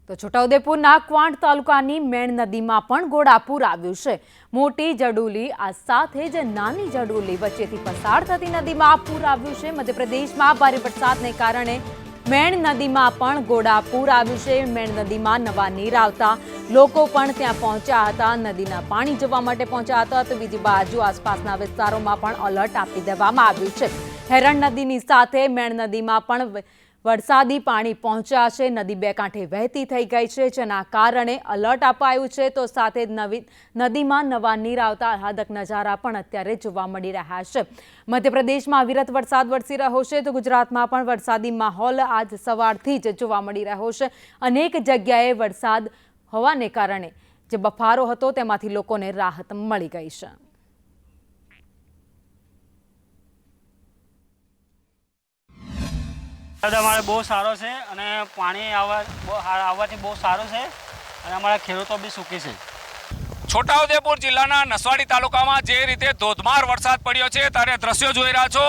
તો છોટાઉદેપુરના ક્વાંટ તાલુકાની મેણ નદીમાં પણ ઘોડાપૂર આવ્યું છે। મોટી જડોલી આ સાથે જ નાની જડોલી વચ્ચેથી પસાર થતી નદીમાં પૂર આવ્યું છે। મધ્યપ્રદેશમાં ભારે વરસાદને કારણે મેણ નદીમાં પણ ઘોડાપૂર આવ્યું છે। મેણ નદીમાં નવા નીર આવતા લોકો પણ ત્યાં પહોંચ્યા હતા, નદીના પાણી જોવા માટે પહોંચ્યા હતા। તો બીજી બાજુ આસપાસના વિસ્તારોમાં પણ એલર્ટ આપી દેવામાં આવ્યું છે। હેરણ નદીની સાથે મેણ નદીમાં પણ વરસાદી પાણી પહોંચ્યા છે। નદી બે કાંઠે વહેતી થઈ ગઈ છે, જેના કારણે એલર્ટ અપાયું છે। તો સાથે જ નદીમાં નવા નીર આવતા આહલાદક નજારા પણ અત્યારે જોવા મળી રહ્યા છે। મધ્યપ્રદેશમાં અવિરત વરસાદ વરસી રહ્યો છે, તો ગુજરાતમાં પણ વરસાદી માહોલ આજ સવારથી જ જોવા મળી રહ્યો છે। અનેક જગ્યાએ વરસાદ હોવાને કારણે જે બફારો હતો તેમાંથી લોકોને રાહત મળી ગઈ છે। અમારે બહુ સારો છે અને પાણી આવવાથી બહુ સારું છે અને અમારા ખેડૂતો બી સુખી છે। છોટાઉદેપુર જિલ્લાના નસવાડી તાલુકામાં જે રીતે ધોધમાર વરસાદ પડ્યો છે ત્યારે દ્રશ્યો જોઈ રહ્યા છો।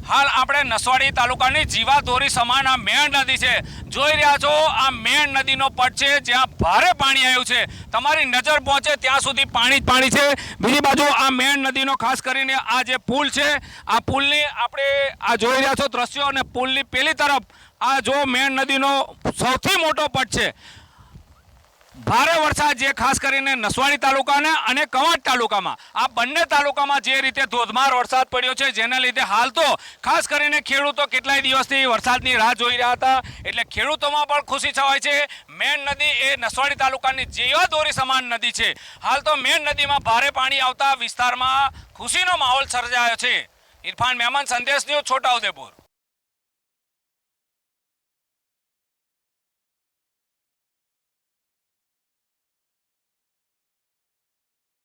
હાલ આપણે નસવાડી તાલુકાની જીવાદોરી સમાન આ મેણ નદી છે, જોઈ રહ્યા છો। આ મેણ નદીનો પટ છે, જ્યાં ભારે પાણી આવ્યું છે, તમારી નજર પહોંચે ત્યાં સુધી પાણી જ પાણી છે। બીજી બાજુ આ મેણ નદીનો ખાસ કરીને આ જે પુલ છે, આ પુલની આપણે આ જોઈ રહ્યા છો દ્રશ્યો, અને પુલની પેલી તરફ આ જો મેણ નદીનો સૌથી મોટો પટ છે। ભારે વરસાદ જે ખાસ કરીને નસવાડી તાલુકાના અને કવાંટ તાલુકામાં, આ બંને તાલુકામાં જે રીતે ધોધમાર વરસાદ પડ્યો છે, જેના લીધે હાલ તો ખાસ કરીને ખેડૂતો કેટલાય દિવસથી વરસાદની રાહ જોઈ રહ્યા હતા, એટલે ખેડૂતોમાં પણ ખુશી છવાય છે। મેણ નદી એ નસવાડી તાલુકાની જીવાદોરી સમાન નદી છે। હાલ તો મેણ નદીમાં ભારે પાણી આવતા વિસ્તારમાં ખુશીનો માહોલ સર્જાયો છે। ઇરફાન મહેમાન, સંદેશ ન્યૂઝ, છોટાઉદેપુર।